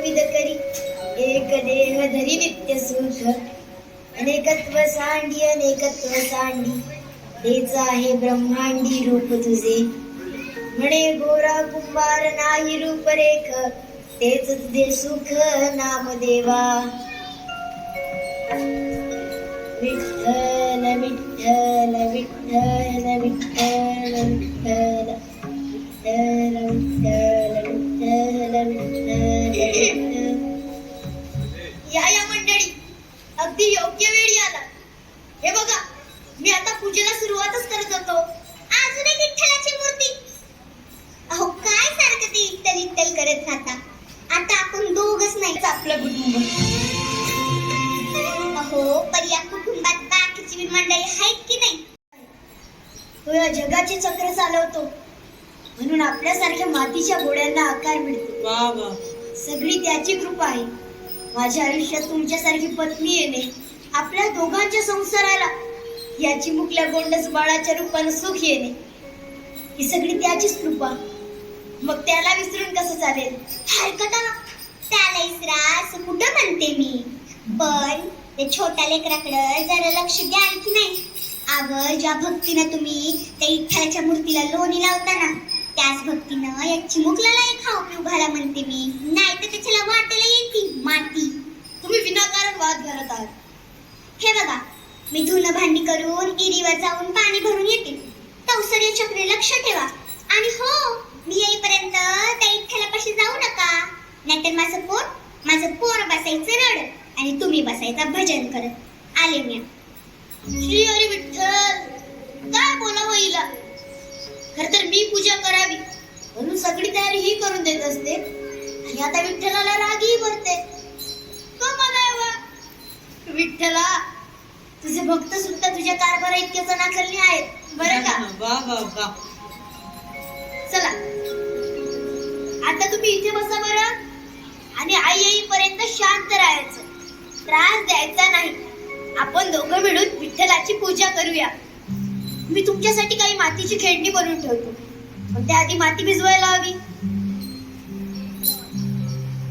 विविध करी, एक देह धरी नित्य सुख. अनेकत्व सांडी तेच आहे ब्रह्मांडी रूप तुझे. म्हणे गोरा कुंभार नाही रूपरेख, तेच तुझे सुख नामदेवा. विठ्ठल विठ्ठल विठ्ठल विठ्ठल विठ्ठल विठ्ठल विठ्ठल विठ्ठल. या मंडळी, अगदी योग्य वेळी आला. हे बघा, मी आता पूजेला सुरुवातच करत होतो. अजूनही विठ्ठलाची मूर्ती. अहो काय सारखं ते इत्तल इत्तल करत राहता. आता आपण दोघच नाही आपलं कुटुंब. अहो पण या कुटुंबात बाकीची मंडळी आहेत की नाही? तो या जगाचे चक्र चालवतो, म्हणून आपल्यासारख्या मातीच्या गोड्यांना आकार मिळतो. सगळी त्याची कृपा आहे. माझ्या आयुष्यात तुमच्यासारखी पत्नी येणे, आपल्या दोघांच्या संसाराला याची मुकल्या गोंडस बाळाच्या रूपानं सुख येणे, ही सगळी त्याचीच कृपा. मग त्याला विसरून कसं चालेल? हरकत त्याला इसरा असं कुठं म्हणते मी, पण ते छोट्या लेकराकडं जरा लक्ष द्याल की नाही? अगं, ज्या भक्तीनं तुम्ही त्या विठ्ठलाच्या मूर्तीला लोणी लावता ना, त्याच भक्तीनं या चिमुकल्याला एक खाऊ पिऊ घाला म्हणते मी. नाही तर त्याच्याला वाटेला येते माती. तुम्ही विनाकारण वाद घालत आहात. हे बघा, मी धुणं भांडी करून इरीवर जाऊन पाणी भरून येते. तवसर याच्याकडे लक्ष ठेवा. आणि हो, मी येईपर्यंत त्या विठ्ठलापाशी जाऊ नका, नाहीतर माझं पोर बसायचं रड आणि तुम्ही बसायचा भजन करत. आले मी. श्री हरी विठ्ठल. काय बोलावं हिला? खर तर मी पूजा करावी म्हणून सगळी तयारी ही करून देत असते, आणि आता विठ्ठलाला रागही भरते. तो म्हणावा, विठ्ठला, तुझे भक्त सुद्धा तुझ्या कारभारा इतकेच नाकलनी आहेत बरं का. चला, आता तुम्ही इथे बसा बरं, आणि आई येईपर्यंत शांत राहायचं, त्रास द्यायचा नाही. आपण दोघं मिळून विठ्ठलाची पूजा करूया. मी तुमच्यासाठी काही मातीची खेळणी बनवून ठेवतो, पण त्याआधी माती भिजवायला हवी.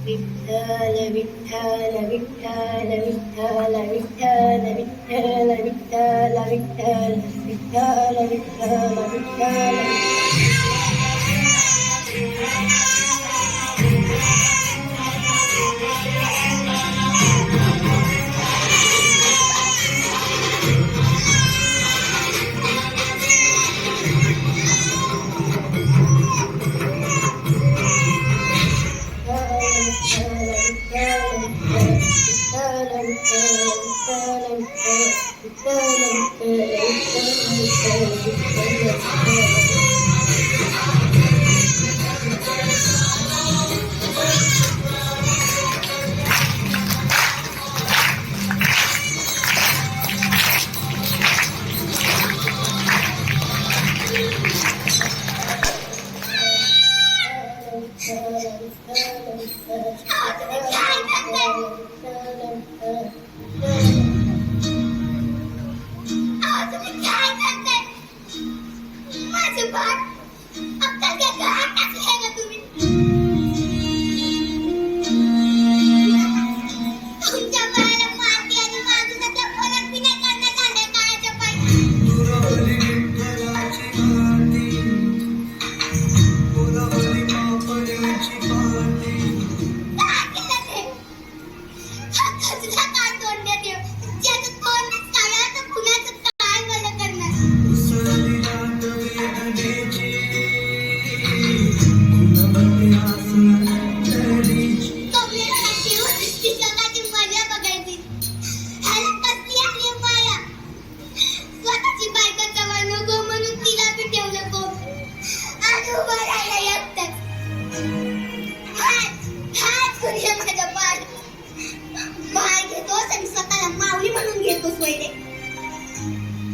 विठ्ठल विठ्ठल विठ्ठल विठ्ठल विठ्ठल विठ्ठल विठ्ठल विठ्ठल विठ्ठल विठ्ठल विठ्ठल.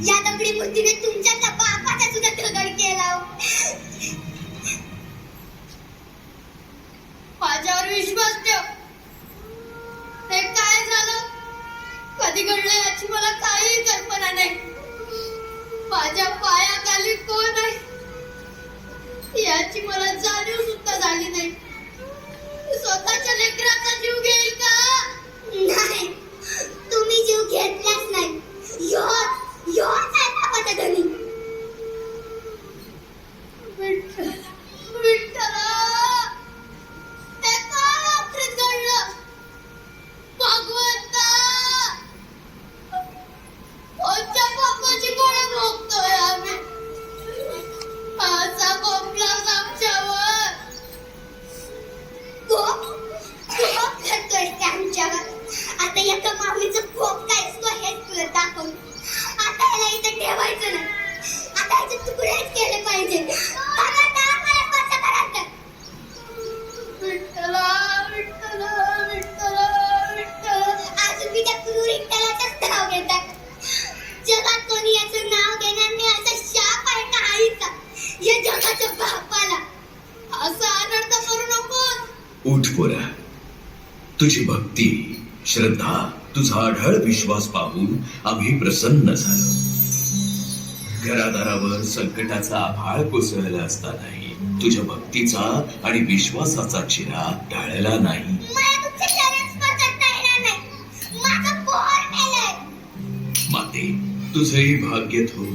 या दगडी बुद्धीने तुमच्या बापाचा सुद्धा दगड केला. माझ्यावर विश्वास ठेव. हे काय झालं, कधी घडलं याची मला काही कल्पना नाही. माझ्या पायाखाली कोण आहे याची मला जाणीव सुद्धा झाली नाही. स्वतःच्या लेकराचा भगवंता, मला स्पर्श करायचं. विठ्ठला विठ्ठला विठ्ठला विठ्ठल. अजून मी त्या क्रूर विठ्ठलाचंच नाव घेतात. जगात कोणी याचं नाव घेणार नाही असा शाप आहे का आईचा या जगाच्या बापाला. असा अनर्थ करू नको. उठ पोरा, तुझी भक्ती, श्रद्धा, तुझा अढळ विश्वास पाहून आम्ही प्रसन्न झालो. घरादारावर संकटाचा आभाळ कोसळला असतानाही तुझ्या भक्तीचा आणि विश्वासाचा चिराग ढाळला नाही. मला तुमचे चरण स्पर्श करता येणार नाही. माझं पोर मेलंय. माते, तुझंही भाग्य हो.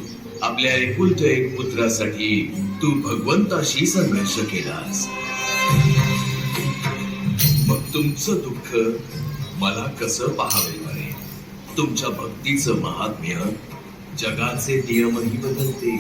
आपल्या एकुलत्या एक पुत्रासाठी तू भगवंताशी संघर्ष केलास. मग तुमचं दुःख मला कसं पाहावे बरे. तुमच्या भक्तीचं महात्म्य जगाचे नियमही बदलते.